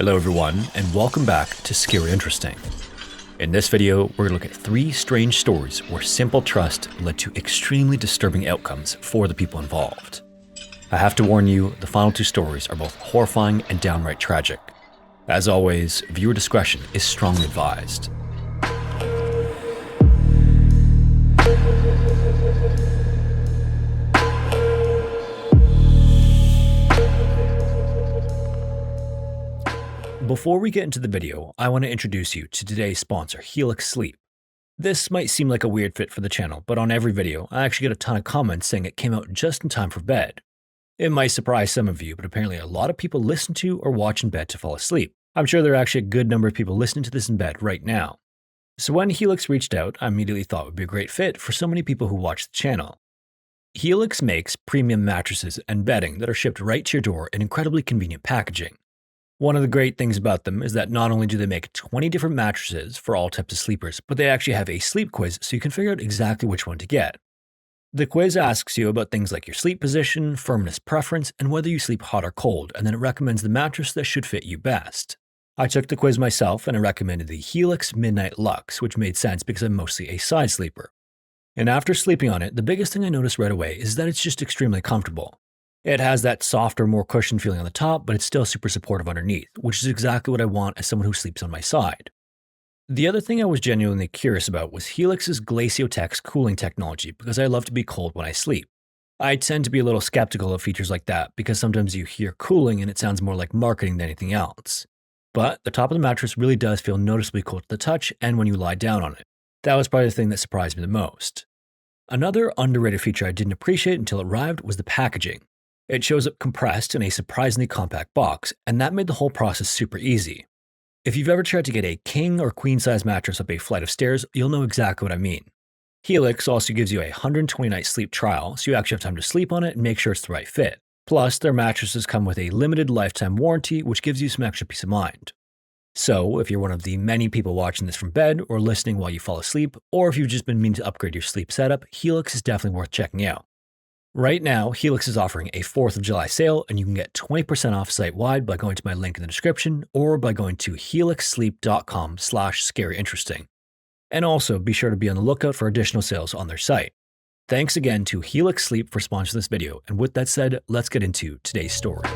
Hello everyone, and welcome back to Scary Interesting. In this video, we're going to look at 3 strange stories where simple trust led to extremely disturbing outcomes for the people involved. I have to warn you, the final 2 stories are both horrifying and downright tragic. As always, viewer discretion is strongly advised. Before we get into the video, I want to introduce you to today's sponsor, Helix Sleep. This might seem like a weird fit for the channel, but on every video, I actually get a ton of comments saying it came out just in time for bed. It might surprise some of you, but apparently a lot of people listen to or watch in bed to fall asleep. I'm sure there are actually a good number of people listening to this in bed right now. So when Helix reached out, I immediately thought it would be a great fit for so many people who watch the channel. Helix makes premium mattresses and bedding that are shipped right to your door in incredibly convenient packaging. One of the great things about them is that not only do they make 20 different mattresses for all types of sleepers, but they actually have a sleep quiz so you can figure out exactly which one to get. The quiz asks you about things like your sleep position, firmness preference, and whether you sleep hot or cold, and then it recommends the mattress that should fit you best. I took the quiz myself and I recommended the Helix Midnight Luxe, which made sense because I'm mostly a side sleeper. And after sleeping on it, the biggest thing I noticed right away is that it's just extremely comfortable. It has that softer, more cushioned feeling on the top, but it's still super supportive underneath, which is exactly what I want as someone who sleeps on my side. The other thing I was genuinely curious about was Helix's Glaciotex cooling technology because I love to be cold when I sleep. I tend to be a little skeptical of features like that because sometimes you hear cooling and it sounds more like marketing than anything else. But the top of the mattress really does feel noticeably cold to the touch and when you lie down on it. That was probably the thing that surprised me the most. Another underrated feature I didn't appreciate until it arrived was the packaging. It shows up compressed in a surprisingly compact box, and that made the whole process super easy. If you've ever tried to get a king or queen size mattress up a flight of stairs, you'll know exactly what I mean. Helix also gives you a 120-night sleep trial, so you actually have time to sleep on it and make sure it's the right fit. Plus, their mattresses come with a limited lifetime warranty, which gives you some extra peace of mind. So, if you're one of the many people watching this from bed or listening while you fall asleep, or if you've just been meaning to upgrade your sleep setup, Helix is definitely worth checking out. Right now, Helix is offering a 4th of July sale, and you can get 20% off site-wide by going to my link in the description or by going to helixsleep.com/scaryinteresting. And also, be sure to be on the lookout for additional sales on their site. Thanks again to Helix Sleep for sponsoring this video, and with that said, let's get into today's story.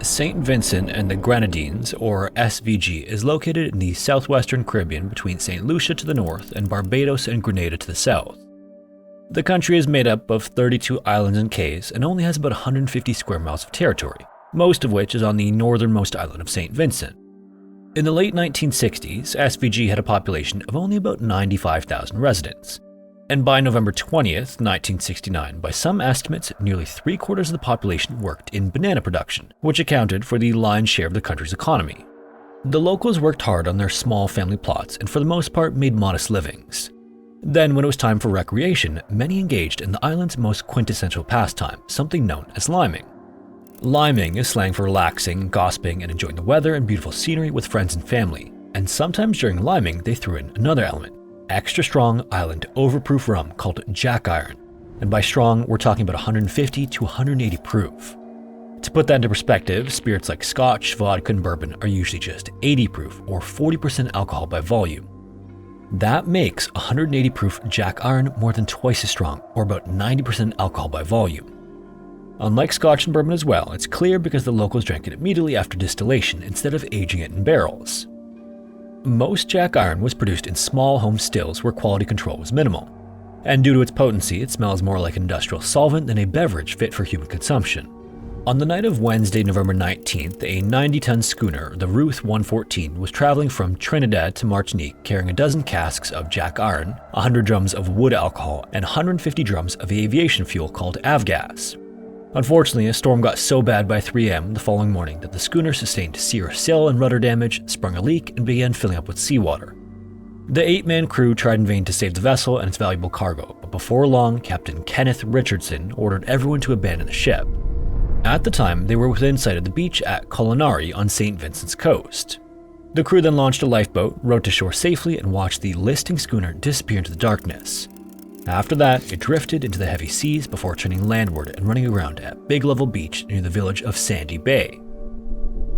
St. Vincent and the Grenadines, or SVG, is located in the southwestern Caribbean between St. Lucia to the north and Barbados and Grenada to the south. The country is made up of 32 islands and cays and only has about 150 square miles of territory, most of which is on the northernmost island of St. Vincent. In the late 1960s, SVG had a population of only about 95,000 residents. And by November 20th, 1969, by some estimates, nearly 3/4 of the population worked in banana production, which accounted for the lion's share of the country's economy. The locals worked hard on their small family plots and for the most part made modest livings. Then, when it was time for recreation, many engaged in the island's most quintessential pastime, something known as liming. Liming is slang for relaxing, gossiping, and enjoying the weather and beautiful scenery with friends and family. And sometimes during liming, they threw in another element, extra strong island overproof rum called Jack Iron. And by strong, we're talking about 150 to 180 proof. To put that into perspective, spirits like Scotch, vodka, and bourbon are usually just 80 proof or 40% alcohol by volume. That makes 180 proof Jack Iron more than twice as strong, or about 90% alcohol by volume. Unlike Scotch and bourbon as well, it's clear because the locals drank it immediately after distillation instead of aging it in barrels. Most Jack Iron was produced in small home stills where quality control was minimal. And due to its potency, it smells more like an industrial solvent than a beverage fit for human consumption. On the night of Wednesday, November 19th, a 90-ton schooner, the Ruth 114, was traveling from Trinidad to Martinique carrying a dozen casks of Jack Iron, 100 drums of wood alcohol, and 150 drums of aviation fuel called avgas. Unfortunately, a storm got so bad by 3 a.m. the following morning that the schooner sustained severe sail and rudder damage, sprung a leak, and began filling up with seawater. The 8-man crew tried in vain to save the vessel and its valuable cargo, but before long, Captain Kenneth Richardson ordered everyone to abandon the ship. At the time, they were within sight of the beach at Culinary on St. Vincent's coast. The crew then launched a lifeboat, rowed to shore safely, and watched the listing schooner disappear into the darkness. After that, it drifted into the heavy seas before turning landward and running aground at Big Level Beach near the village of Sandy Bay.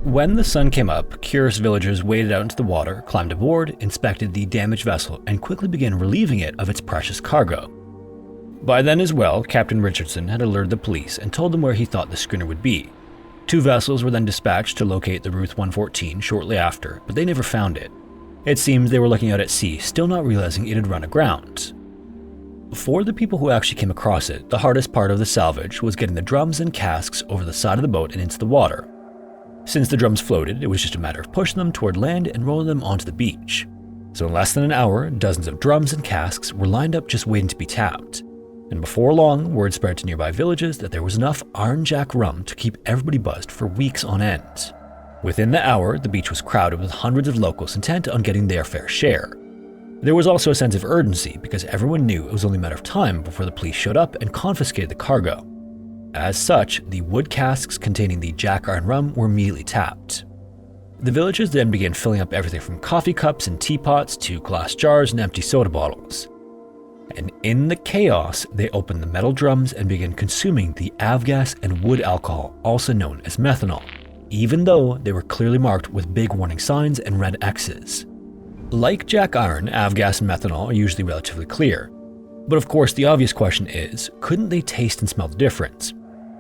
When the sun came up, curious villagers waded out into the water, climbed aboard, inspected the damaged vessel, and quickly began relieving it of its precious cargo. By then as well, Captain Richardson had alerted the police and told them where he thought the schooner would be. 2 vessels were then dispatched to locate the Ruth 114 shortly after, but they never found it. It seems they were looking out at sea, still not realizing it had run aground. For the people who actually came across it, the hardest part of the salvage was getting the drums and casks over the side of the boat and into the water. Since the drums floated, it was just a matter of pushing them toward land and rolling them onto the beach. So in less than an hour, dozens of drums and casks were lined up just waiting to be tapped. And before long, word spread to nearby villages that there was enough Iron Jack rum to keep everybody buzzed for weeks on end. Within the hour, the beach was crowded with hundreds of locals intent on getting their fair share. There was also a sense of urgency because everyone knew it was only a matter of time before the police showed up and confiscated the cargo. As such, the wood casks containing the Jack Iron rum were immediately tapped. The villagers then began filling up everything from coffee cups and teapots to glass jars and empty soda bottles. And in the chaos, they opened the metal drums and began consuming the avgas and wood alcohol, also known as methanol, even though they were clearly marked with big warning signs and red X's. Like Jack Iron, avgas and methanol are usually relatively clear. But of course, the obvious question is, couldn't they taste and smell the difference?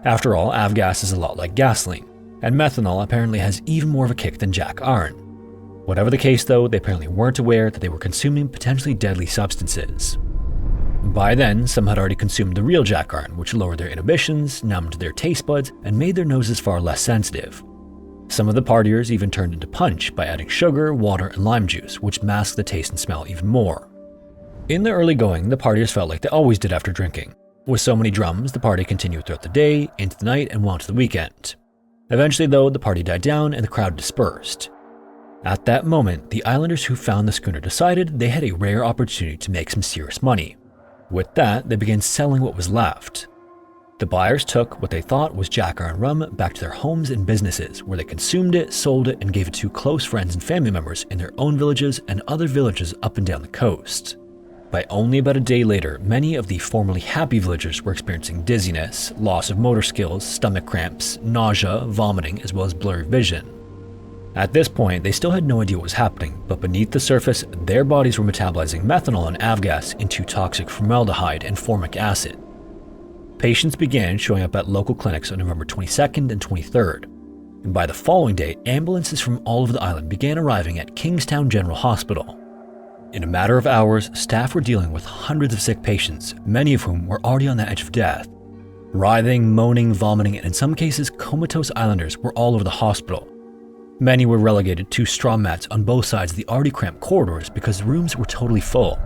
After all, avgas is a lot like gasoline, and methanol apparently has even more of a kick than Jack Iron. Whatever the case though, they apparently weren't aware that they were consuming potentially deadly substances. By then, some had already consumed the real Jack Iron, which lowered their inhibitions, numbed their taste buds, and made their noses far less sensitive. Some of the partiers even turned into punch by adding sugar, water, and lime juice, which masked the taste and smell even more. In the early going, the partiers felt like they always did after drinking. With so many drums, the party continued throughout the day, into the night, and well into the weekend. Eventually though, the party died down and the crowd dispersed. At that moment, the islanders who found the schooner decided they had a rare opportunity to make some serious money. With that, they began selling what was left. The buyers took what they thought was Jack Iron rum back to their homes and businesses, where they consumed it, sold it, and gave it to close friends and family members in their own villages and other villages up and down the coast. By only about a day later, many of the formerly happy villagers were experiencing dizziness, loss of motor skills, stomach cramps, nausea, vomiting, as well as blurry vision. At this point, they still had no idea what was happening, but beneath the surface, their bodies were metabolizing methanol and avgas into toxic formaldehyde and formic acid. Patients began showing up at local clinics on November 22nd and 23rd, and by the following day, ambulances from all over the island began arriving at Kingstown General Hospital. In a matter of hours, staff were dealing with hundreds of sick patients, many of whom were already on the edge of death. Writhing, moaning, vomiting, and in some cases comatose islanders were all over the hospital. Many were relegated to straw mats on both sides of the already cramped corridors because the rooms were totally full.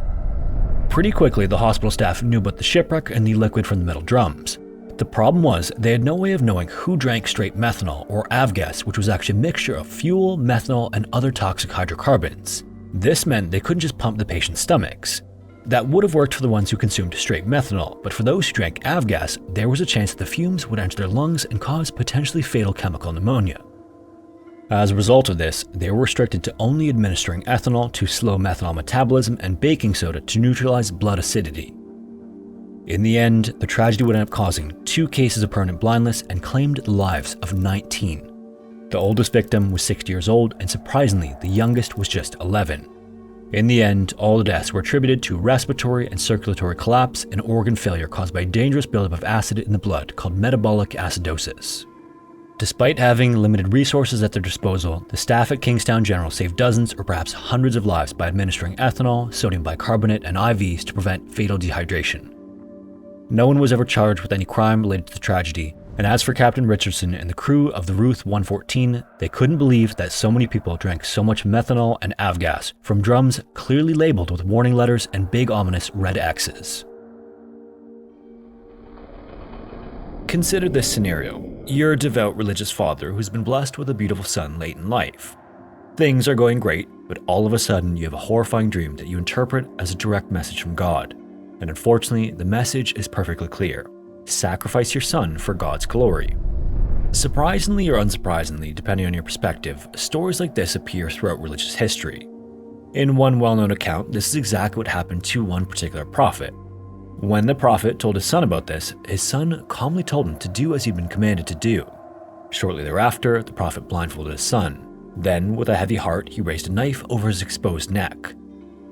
Pretty quickly, the hospital staff knew about the shipwreck and the liquid from the metal drums. The problem was, they had no way of knowing who drank straight methanol or avgas, which was actually a mixture of fuel, methanol, and other toxic hydrocarbons. This meant they couldn't just pump the patient's stomachs. That would have worked for the ones who consumed straight methanol, but for those who drank avgas, there was a chance that the fumes would enter their lungs and cause potentially fatal chemical pneumonia. As a result of this, they were restricted to only administering ethanol to slow methanol metabolism and baking soda to neutralize blood acidity. In the end, the tragedy would end up causing 2 cases of permanent blindness and claimed the lives of 19. The oldest victim was 60 years old, and surprisingly, the youngest was just 11. In the end, all the deaths were attributed to respiratory and circulatory collapse and organ failure caused by a dangerous buildup of acid in the blood called metabolic acidosis. Despite having limited resources at their disposal, the staff at Kingstown General saved dozens or perhaps hundreds of lives by administering ethanol, sodium bicarbonate, and IVs to prevent fatal dehydration. No one was ever charged with any crime related to the tragedy, and as for Captain Richardson and the crew of the Ruth 114, they couldn't believe that so many people drank so much methanol and avgas from drums clearly labeled with warning letters and big ominous red X's. Consider this scenario. You're a devout religious father who's been blessed with a beautiful son late in life. Things are going great, but all of a sudden you have a horrifying dream that you interpret as a direct message from God. And unfortunately, the message is perfectly clear. Sacrifice your son for God's glory. Surprisingly or unsurprisingly, depending on your perspective, stories like this appear throughout religious history. In one well-known account, this is exactly what happened to one particular prophet. When the prophet told his son about this, his son calmly told him to do as he'd been commanded to do. Shortly thereafter, the prophet blindfolded his son. Then, with a heavy heart, he raised a knife over his exposed neck.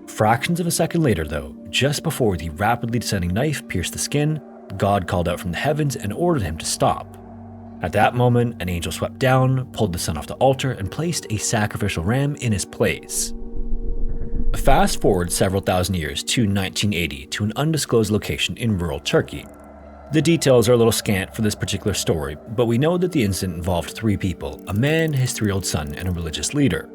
Fractions of a second later, though, just before the rapidly descending knife pierced the skin, God called out from the heavens and ordered him to stop. At that moment, an angel swept down, pulled the son off the altar, and placed a sacrificial ram in his place. Fast forward several thousand years to 1980 to an undisclosed location in rural Turkey. The details are a little scant for this particular story, but we know that the incident involved 3 people, a man, his 3-year-old son, and a religious leader.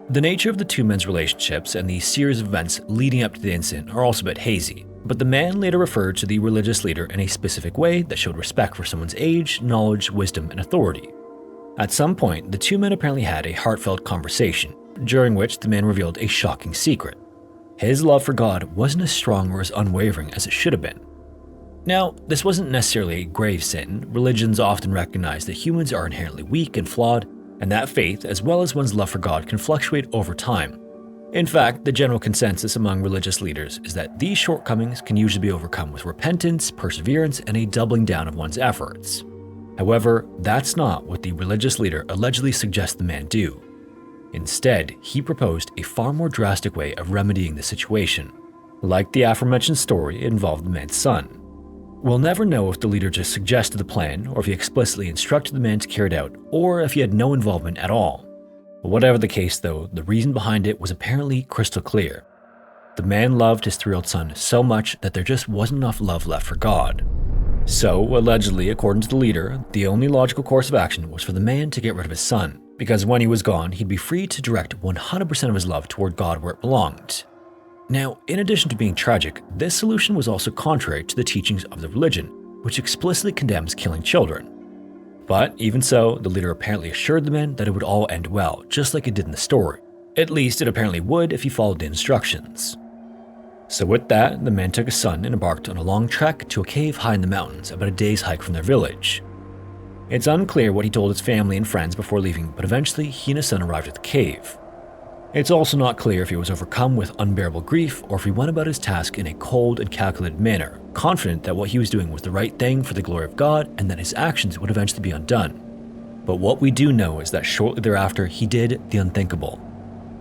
The nature of the 2 men's relationships and the series of events leading up to the incident are also a bit hazy, but the man later referred to the religious leader in a specific way that showed respect for someone's age, knowledge, wisdom, and authority. At some point, the 2 men apparently had a heartfelt conversation, during which the man revealed a shocking secret. His love for God wasn't as strong or as unwavering as it should have been. Now, this wasn't necessarily a grave sin. Religions often recognize that humans are inherently weak and flawed, and that faith, as well as one's love for God, can fluctuate over time. In fact, the general consensus among religious leaders is that these shortcomings can usually be overcome with repentance, perseverance, and a doubling down of one's efforts. However, that's not what the religious leader allegedly suggests the man do. Instead, he proposed a far more drastic way of remedying the situation. Like the aforementioned story, it involved the man's son. We'll never know if the leader just suggested the plan, or if he explicitly instructed the man to carry it out, or if he had no involvement at all. Whatever the case though, the reason behind it was apparently crystal clear. The man loved his 3-year-old son so much that there just wasn't enough love left for God. So, allegedly, according to the leader, the only logical course of action was for the man to get rid of his son, because when he was gone, he'd be free to direct 100% of his love toward God where it belonged. Now, in addition to being tragic, this solution was also contrary to the teachings of the religion, which explicitly condemns killing children. But even so, the leader apparently assured the men that it would all end well, just like it did in the story. At least it apparently would if he followed the instructions. So with that, the man took his son and embarked on a long trek to a cave high in the mountains, about a day's hike from their village. It's unclear what he told his family and friends before leaving, but eventually he and his son arrived at the cave. It's also not clear if he was overcome with unbearable grief or if he went about his task in a cold and calculated manner, confident that what he was doing was the right thing for the glory of God and that his actions would eventually be undone. But what we do know is that shortly thereafter he did the unthinkable.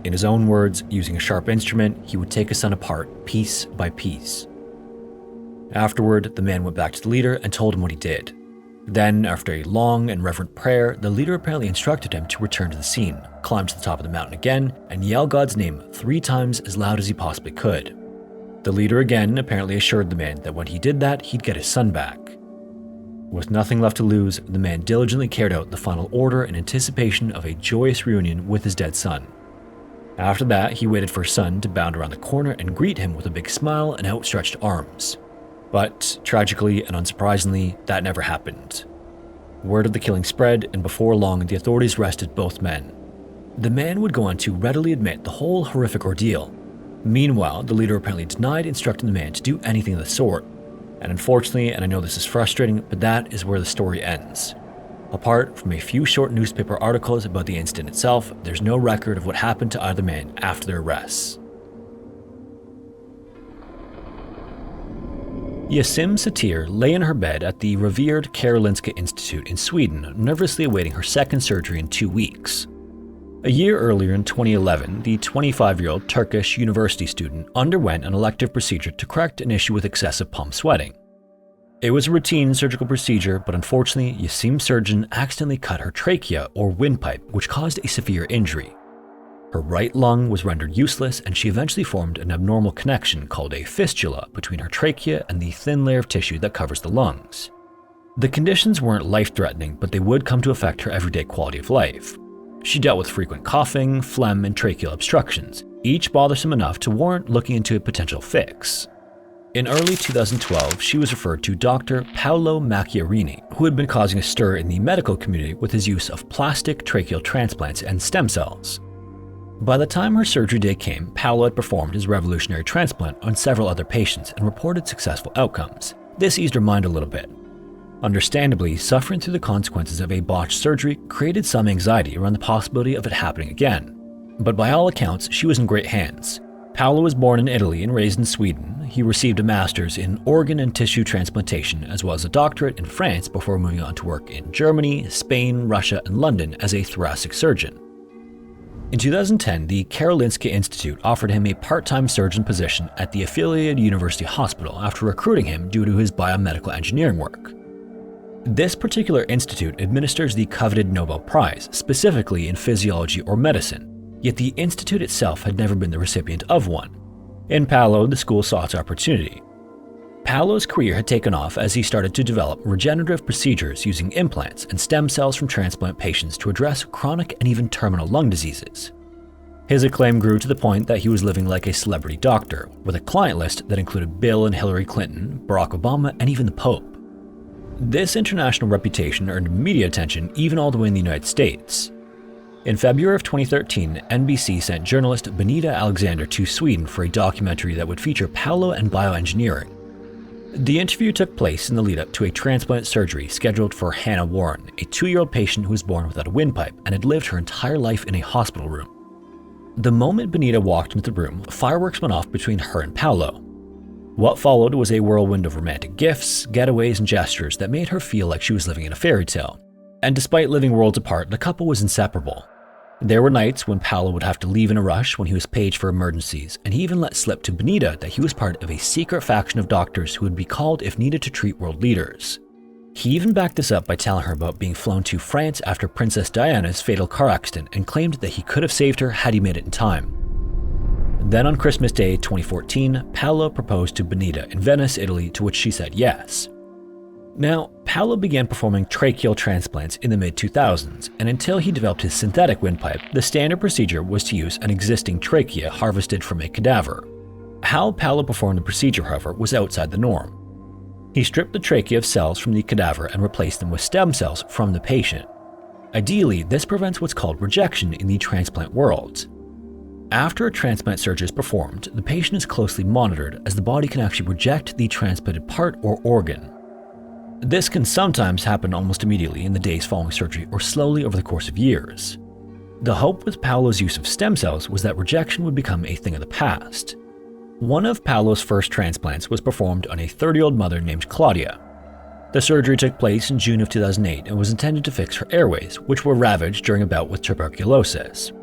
In his own words, using a sharp instrument, he would take his son apart piece by piece. Afterward, the man went back to the leader and told him what he did. Then, after a long and reverent prayer, the leader apparently instructed him to return to the scene, climb to the top of the mountain again, and yell God's name 3 times as loud as he possibly could. The leader again apparently assured the man that when he did that, he'd get his son back. With nothing left to lose, the man diligently carried out the final order in anticipation of a joyous reunion with his dead son. After that, he waited for his son to bound around the corner and greet him with a big smile and outstretched arms. But, tragically and unsurprisingly, that never happened. Word of the killing spread, and before long, the authorities arrested both men. The man would go on to readily admit the whole horrific ordeal. Meanwhile, the leader apparently denied instructing the man to do anything of the sort. And unfortunately, and I know this is frustrating, but that is where the story ends. Apart from a few short newspaper articles about the incident itself, there's no record of what happened to either man after their arrests. Yasim Satir lay in her bed at the revered Karolinska Institute in Sweden, nervously awaiting her second surgery in 2 weeks. A year earlier in 2011, the 25-year-old Turkish university student underwent an elective procedure to correct an issue with excessive palm sweating. It was a routine surgical procedure, but unfortunately, Yasim's surgeon accidentally cut her trachea or windpipe, which caused a severe injury. Her right lung was rendered useless, and she eventually formed an abnormal connection called a fistula between her trachea and the thin layer of tissue that covers the lungs. The conditions weren't life-threatening, but they would come to affect her everyday quality of life. She dealt with frequent coughing, phlegm, and tracheal obstructions, each bothersome enough to warrant looking into a potential fix. In early 2012, she was referred to Dr. Paolo Macchiarini, who had been causing a stir in the medical community with his use of plastic tracheal transplants and stem cells. By the time her surgery day came, Paolo had performed his revolutionary transplant on several other patients and reported successful outcomes. This eased her mind a little bit. Understandably, suffering through the consequences of a botched surgery created some anxiety around the possibility of it happening again. But by all accounts, she was in great hands. Paolo was born in Italy and raised in Sweden. He received a master's in organ and tissue transplantation as well as a doctorate in France before moving on to work in Germany, Spain, Russia, and London as a thoracic surgeon. In 2010, the Karolinska Institute offered him a part-time surgeon position at the affiliated university hospital after recruiting him due to his biomedical engineering work. This particular institute administers the coveted Nobel Prize, specifically in physiology or medicine, yet the institute itself had never been the recipient of one. In Paolo, the school saw its opportunity. Paolo's career had taken off as he started to develop regenerative procedures using implants and stem cells from transplant patients to address chronic and even terminal lung diseases. His acclaim grew to the point that he was living like a celebrity doctor, with a client list that included Bill and Hillary Clinton, Barack Obama, and even the Pope. This international reputation earned media attention even all the way in the United States. In February of 2013, NBC sent journalist Benita Alexander to Sweden for a documentary that would feature Paolo and bioengineering. The interview took place in the lead-up to a transplant surgery scheduled for Hannah Warren, a 2-year-old patient who was born without a windpipe and had lived her entire life in a hospital room. The moment Benita walked into the room, fireworks went off between her and Paolo. What followed was a whirlwind of romantic gifts, getaways, and gestures that made her feel like she was living in a fairy tale. And despite living worlds apart, the couple was inseparable. There were nights when Paolo would have to leave in a rush when he was paged for emergencies, and he even let slip to Benita that he was part of a secret faction of doctors who would be called if needed to treat world leaders. He even backed this up by telling her about being flown to France after Princess Diana's fatal car accident and claimed that he could have saved her had he made it in time. Then on Christmas Day 2014, Paolo proposed to Benita in Venice, Italy, to which she said yes. Now, Paolo began performing tracheal transplants in the mid-2000s, and until he developed his synthetic windpipe, the standard procedure was to use an existing trachea harvested from a cadaver. How Paolo performed the procedure, however, was outside the norm. He stripped the trachea of cells from the cadaver and replaced them with stem cells from the patient. Ideally, this prevents what's called rejection in the transplant world. After a transplant surgery is performed, the patient is closely monitored as the body can actually reject the transplanted part or organ. This can sometimes happen almost immediately in the days following surgery or slowly over the course of years. The hope with Paolo's use of stem cells was that rejection would become a thing of the past. One of Paolo's first transplants was performed on a 30-year-old mother named Claudia. The surgery took place in June of 2008 and was intended to fix her airways, which were ravaged during a bout with tuberculosis.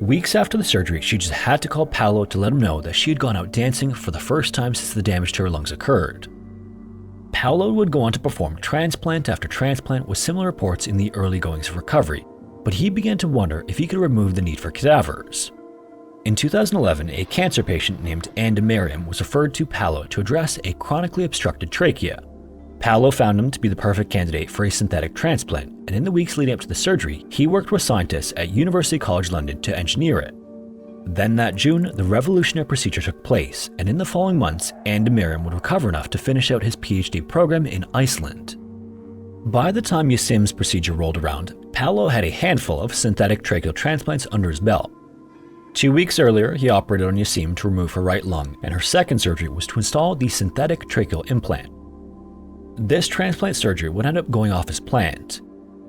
Weeks after the surgery, she just had to call Paolo to let him know that she had gone out dancing for the first time since the damage to her lungs occurred. Paolo would go on to perform transplant after transplant with similar reports in the early goings of recovery, but he began to wonder if he could remove the need for cadavers. In 2011, a cancer patient named Anna Miriam was referred to Paolo to address a chronically obstructed trachea. Paolo found him to be the perfect candidate for a synthetic transplant, and in the weeks leading up to the surgery, he worked with scientists at University College London to engineer it. Then that June, the revolutionary procedure took place, and in the following months, Anna Miriam would recover enough to finish out his PhD program in Iceland. By the time Yasim's procedure rolled around, Paolo had a handful of synthetic tracheal transplants under his belt. 2 weeks earlier, he operated on Yasim to remove her right lung, and her second surgery was to install the synthetic tracheal implant. This transplant surgery would end up going off as planned.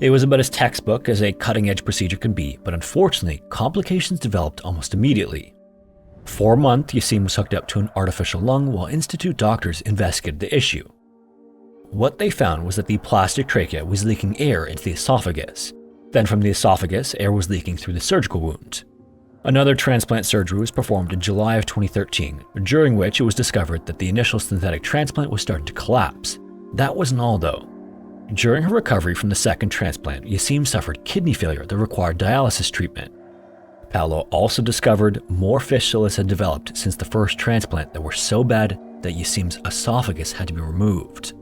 It was about as textbook as a cutting-edge procedure could be, but unfortunately, complications developed almost immediately. For a month, Yasim was hooked up to an artificial lung while institute doctors investigated the issue. What they found was that the plastic trachea was leaking air into the esophagus. Then from the esophagus, air was leaking through the surgical wound. Another transplant surgery was performed in July of 2013, during which it was discovered that the initial synthetic transplant was starting to collapse. That wasn't all though. During her recovery from the second transplant, Yasim suffered kidney failure that required dialysis treatment. Paolo also discovered more fistulas had developed since the first transplant that were so bad that Yasim's esophagus had to be removed.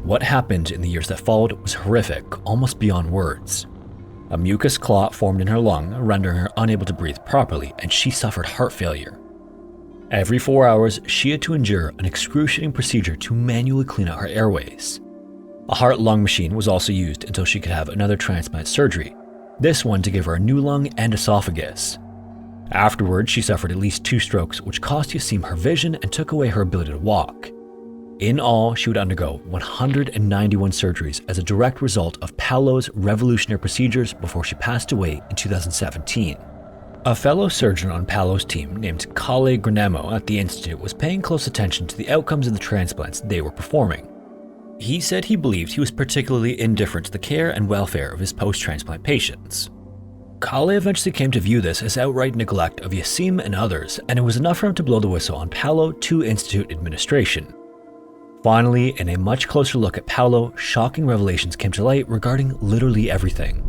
What happened in the years that followed was horrific, almost beyond words. A mucus clot formed in her lung, rendering her unable to breathe properly, and she suffered heart failure. Every 4 hours, she had to endure an excruciating procedure to manually clean out her airways. A heart-lung machine was also used until she could have another transplant surgery, this one to give her a new lung and esophagus. Afterwards, she suffered at least 2 strokes, which cost Yasim her vision and took away her ability to walk. In all, she would undergo 191 surgeries as a direct result of Paolo's revolutionary procedures before she passed away in 2017. A fellow surgeon on Paulo's team named Kalle Granemo at the Institute was paying close attention to the outcomes of the transplants they were performing. He said he believed he was particularly indifferent to the care and welfare of his post-transplant patients. Kalle eventually came to view this as outright neglect of Yassim and others, and it was enough for him to blow the whistle on Paulo to Institute administration. Finally, in a much closer look at Paulo, shocking revelations came to light regarding literally everything.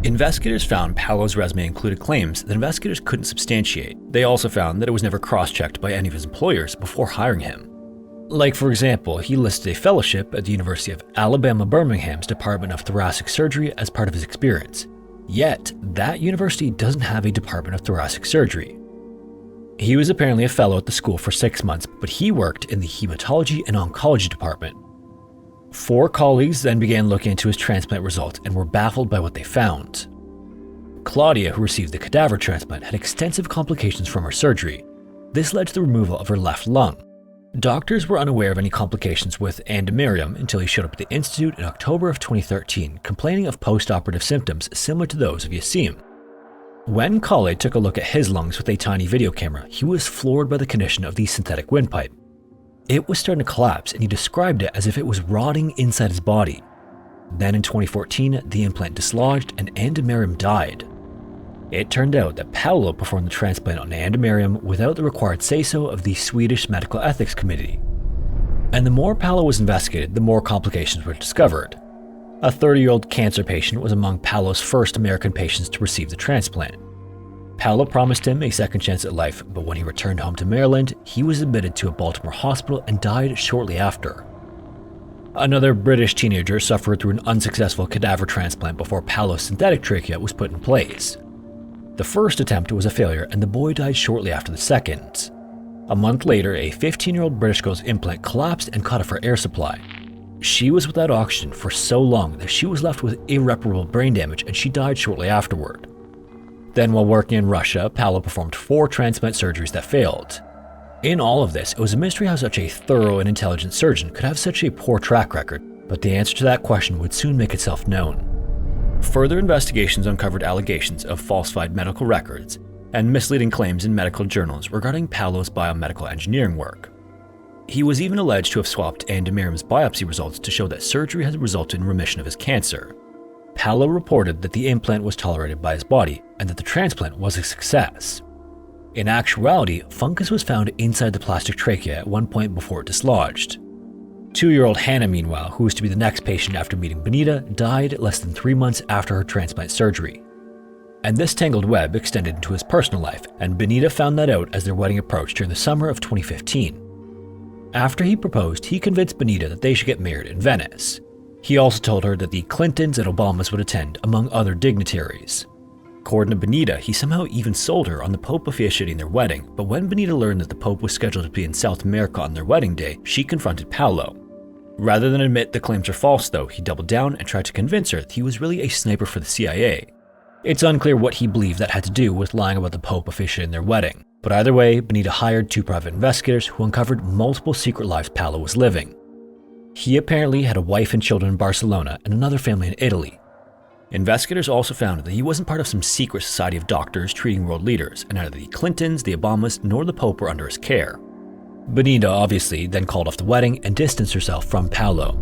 Investigators found Paulo's resume included claims that investigators couldn't substantiate. They also found that it was never cross-checked by any of his employers before hiring him. Like, for example, he listed a fellowship at the University of Alabama Birmingham's Department of Thoracic Surgery as part of his experience. Yet, that university doesn't have a Department of Thoracic Surgery. He was apparently a fellow at the school for 6 months, but he worked in the Hematology and Oncology department. 4 colleagues then began looking into his transplant results and were baffled by what they found. Claudia, who received the cadaver transplant, had extensive complications from her surgery. This led to the removal of her left lung. Doctors were unaware of any complications with Miriam until he showed up at the Institute in October of 2013, complaining of post-operative symptoms similar to those of Yassim. When Kalle took a look at his lungs with a tiny video camera, he was floored by the condition of the synthetic windpipe. It was starting to collapse, and he described it as if it was rotting inside his body. Then in 2014, the implant dislodged and Miriam died. It turned out that Paulo performed the transplant on Miriam without the required say-so of the Swedish Medical Ethics Committee. And the more Paulo was investigated, the more complications were discovered. A 30-year-old cancer patient was among Paulo's first American patients to receive the transplant. Paulo promised him a second chance at life, but when he returned home to Maryland, he was admitted to a Baltimore hospital and died shortly after. Another British teenager suffered through an unsuccessful cadaver transplant before Paulo's synthetic trachea was put in place. The first attempt was a failure, and the boy died shortly after the second. A month later, a 15-year-old British girl's implant collapsed and cut off her air supply. She was without oxygen for so long that she was left with irreparable brain damage, and she died shortly afterward. Then, while working in Russia, Paulo performed 4 transplant surgeries that failed. In all of this, it was a mystery how such a thorough and intelligent surgeon could have such a poor track record, but the answer to that question would soon make itself known. Further investigations uncovered allegations of falsified medical records and misleading claims in medical journals regarding Paulo's biomedical engineering work. He was even alleged to have swapped Miriam's biopsy results to show that surgery had resulted in remission of his cancer. Paulo reported that the implant was tolerated by his body and that the transplant was a success. In actuality, fungus was found inside the plastic trachea at one point before it dislodged. 2-year-old Hannah, meanwhile, who was to be the next patient after meeting Benita, died less than 3 months after her transplant surgery. And this tangled web extended into his personal life, and Benita found that out as their wedding approached during the summer of 2015. After he proposed, he convinced Benita that they should get married in Venice. He also told her that the Clintons and Obamas would attend, among other dignitaries. According to Benita, he somehow even sold her on the Pope officiating their wedding, but when Benita learned that the Pope was scheduled to be in South America on their wedding day, she confronted Paulo. Rather than admit the claims are false, though, he doubled down and tried to convince her that he was really a sniper for the CIA. It's unclear what he believed that had to do with lying about the Pope officiating their wedding, but either way, Benita hired 2 private investigators who uncovered multiple secret lives Paulo was living. He apparently had a wife and children in Barcelona and another family in Italy. Investigators also found that he wasn't part of some secret society of doctors treating world leaders, and neither the Clintons, the Obamas, nor the Pope were under his care. Benita obviously then called off the wedding and distanced herself from Paulo.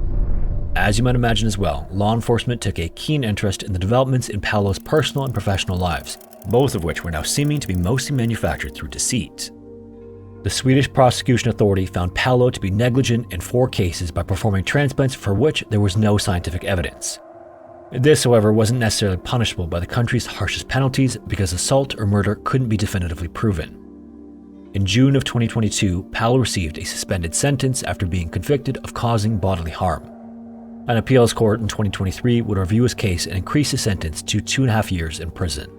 As you might imagine as well, law enforcement took a keen interest in the developments in Paulo's personal and professional lives, both of which were now seeming to be mostly manufactured through deceit. The Swedish Prosecution Authority found Paulo to be negligent in 4 cases by performing transplants for which there was no scientific evidence. This, however, wasn't necessarily punishable by the country's harshest penalties because assault or murder couldn't be definitively proven. In June of 2022, Paulo received a suspended sentence after being convicted of causing bodily harm. An appeals court in 2023 would review his case and increase his sentence to 2.5 years in prison.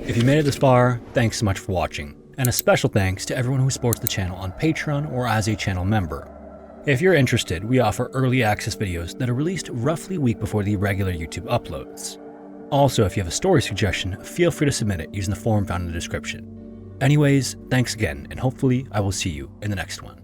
If you made it this far, thanks so much for watching, and a special thanks to everyone who supports the channel on Patreon or as a channel member. If you're interested, we offer early access videos that are released roughly a week before the regular YouTube uploads. Also, if you have a story suggestion, feel free to submit it using the form found in the description. Anyways, thanks again, and hopefully I will see you in the next one.